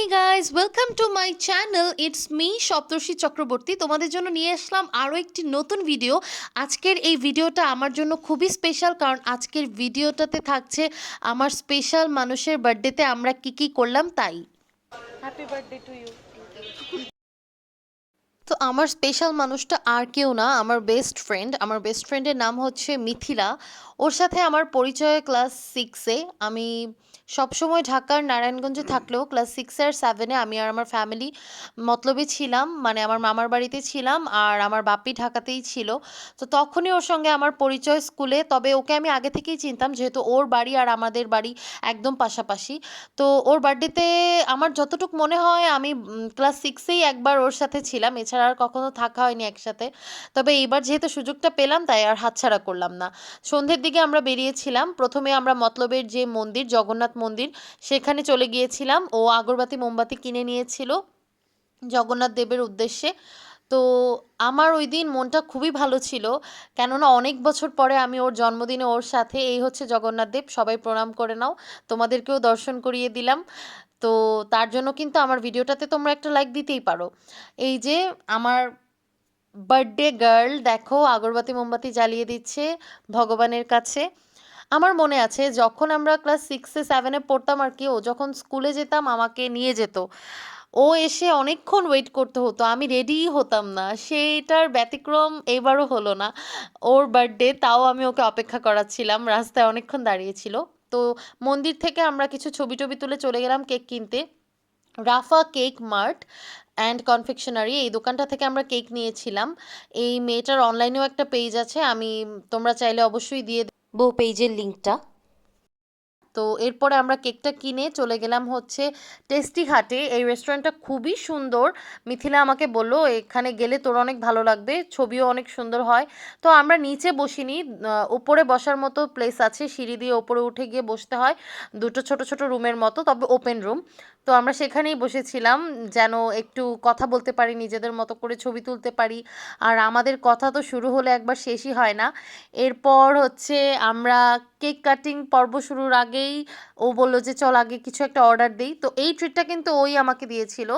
Hey guys, welcome to my channel. It's me সপ্তর্ষি চক্রবর্তী। তোমাদের জন্য নিয়ে আসলাম আরও একটি নতুন ভিডিও। আজকের এই ভিডিওটা আমার জন্য খুবই স্পেশাল, কারণ আজকের ভিডিওটাতে থাকছে আমার স্পেশাল মানুষের বার্থডেতে আমরা কি করলাম তাই। Happy birthday to you. তো আমার স্পেশাল মানুষটা আর কেউ না, আমার বেস্ট ফ্রেন্ড। আমার বেস্ট ফ্রেন্ডের নাম হচ্ছে মিথিলা। ওর সাথে আমার পরিচয় ক্লাস 6-এ। আমি সবসময় ঢাকার নারায়ণগঞ্জে থাকলেও ক্লাস 6 আর 7-এ আমি আর আমার ফ্যামিলি মতলবে ছিলাম, মানে আমার মামার বাড়িতে ছিলাম, আর আমার বাপি ঢাকাতেই ছিল। তো তখনই ওর সঙ্গে আমার পরিচয় স্কুলে। তবে ওকে আমি আগে থেকেই চিনতাম, যেহেতু ওর বাড়ি আর আমাদের বাড়ি একদম পাশাপাশি। তো ওর বার্থডেতে আমার যতটুকু মনে হয় আমি ক্লাস 6-এই একবার ওর সাথে ছিলাম, এছাড়া আর কখনো থাকা হয়নি একসাথে। তবে এইবার যেহেতু সুযোগটা পেলাম তাই আর হাতছাড়া করলাম না। সন্ধ্যের দিকে আমরা বেরিয়েছিলাম। প্রথমে আমরা মতলবের যে মন্দির, জগন্নাথ মন্দির, সেখানে চলে গিয়েছিলাম। ও আগরবাতি মোমবাতি কিনে নিয়েছিল জগন্নাথ দেবের উদ্দেশ্যে। তো আমার ওই দিন মনটা খুবই ভালো ছিল, কেননা অনেক বছর পরে আমি ওর জন্মদিনে ওর সাথে। এই হচ্ছে জগন্নাথ দেব, সবাই প্রণাম করে নাও, তোমাদেরকেও দর্শন করিয়ে দিলাম। তো তার জন্য কিন্তু আমার ভিডিওটাতে তোমরা একটা লাইক দিতেই পারো। এই যে আমার বার্থডে গার্ল, দেখো আগরবাতি মোমবাতি জ্বালিয়ে দিচ্ছে ভগবানের কাছে। আমার মনে আছে যখন আমরা ক্লাস 6-7-এ পড়তাম আর কি, ও যখন স্কুলে যেতাম আমাকে নিয়ে যেত। ও এসে অনেকক্ষণ ওয়েট করতে হতো, আমি রেডিই হতাম না। সেইটার ব্যতিক্রম এবারও হলো না। ওর বার্থডে, তাও আমি ওকে অপেক্ষা করাচ্ছিলাম, রাস্তায় অনেকক্ষণ দাঁড়িয়েছিল। তো মন্দির থেকে আমরা কিছু ছবি টবি তুলে চলে গেলাম কেক কিনতে। রাফা কেক মার্ট অ্যান্ড কনফেকশনারি, এই দোকানটা থেকে আমরা কেক নিয়েছিলাম। এই মেয়েটার অনলাইনেও একটা পেজ আছে, আমি তোমরা চাইলে অবশ্যই দিয়ে দেবো পেজের লিঙ্কটা। তো এরপরে আমরা কেকটা কিনে চলে গেলাম হচ্ছে টেস্টি হাটে। এই রেস্টুরেন্টটা খুবই সুন্দর। মিথিলা আমাকে বললো এখানে গেলে তোর অনেক ভালো লাগবে, ছবিও অনেক সুন্দর হয়। তো আমরা নিচে বসিনি, উপরে বসার মতো প্লেস আছে, সিঁড়ি দিয়ে ওপরে উঠে গিয়ে বসতে হয়, দুটো ছোট ছোট রুমের মতো, তবে ওপেন রুম। তো আমরা সেখানেই বসেছিলাম, যেন একটু কথা বলতে পারি, নিজেদের মতো করে ছবি তুলতে পারি। আর আমাদের কথা তো শুরু হলে একবার শেষই হয় না। এরপর হচ্ছে আমরা কেক কাটিং পর্ব শুরুর আগেই ও বলল যে চল আগে কিছু একটা অর্ডার দিই। তো এই ট্রিটটা কিন্তু ওই আমাকে দিয়েছিল।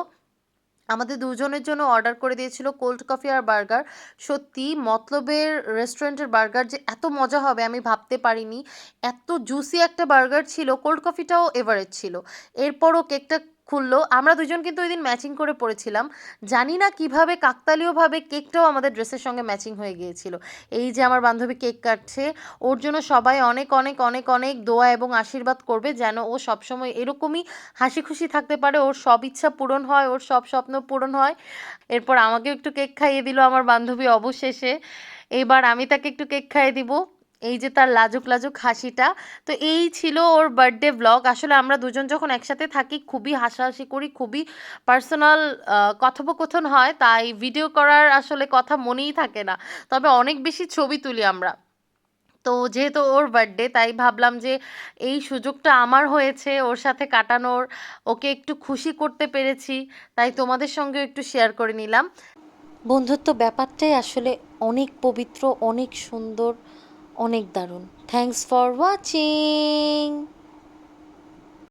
আমাদের দুজনের জন্য অর্ডার করে দিয়েছিল কোল্ড কফি আর বার্গার। সত্যি মতলবের রেস্টুরেন্টের বার্গার যে এত মজা হবে আমি ভাবতে পারিনি। এত জুসি একটা বার্গার ছিল, কোল্ড কফিটাও এভারেজ ছিল। এরপরও কেকটা খুললো, আমরা দুজন কিন্তু ওই দিন ম্যাচিং করে পড়েছিলাম। জানি না কিভাবে কাকতালীয়ভাবে কেকটাও আমাদের ড্রেসের সঙ্গে ম্যাচিং হয়ে গিয়েছিল। এই যে আমার বান্ধবী কেক কাটছে, ওর জন্য সবাই অনেক অনেক অনেক অনেক দোয়া এবং আশীর্বাদ করবে, যেন ও সবসময় এরকমই হাসি খুশি থাকতে পারে, ওর সব ইচ্ছা পূরণ হয়, ওর সব স্বপ্ন পূরণ হয়। এরপর আমাকেও একটু কেক খাইয়ে দিল আমার বান্ধবী অবশেষে। এবার আমি তাকে একটু কেক খাইয়ে দিব। এই যে তার লাজুক লাজুক হাসিটা। তো এই ছিল ওর বার্থডে ব্লগ। আসলে আমরা দুজন যখন একসাথে থাকি খুবই হাসাহাসি করি, খুবই পার্সোনাল কথোপকথন হয়, তাই ভিডিও করার আসলে কথা মনেই থাকে না। তবে অনেক বেশি ছবি তুলি আমরা। তো যেহেতু ওর বার্থডে তাই ভাবলাম যে এই সুযোগটা আমার হয়েছে ওর সাথে কাটানোর, ওকে একটু খুশি করতে পেরেছি, তাই তোমাদের সঙ্গে একটু শেয়ার করে নিলাম। বন্ধুত্ব ব্যাপারটাই আসলে অনেক পবিত্র, অনেক সুন্দর, অনেক দারুণ। Thanks for watching.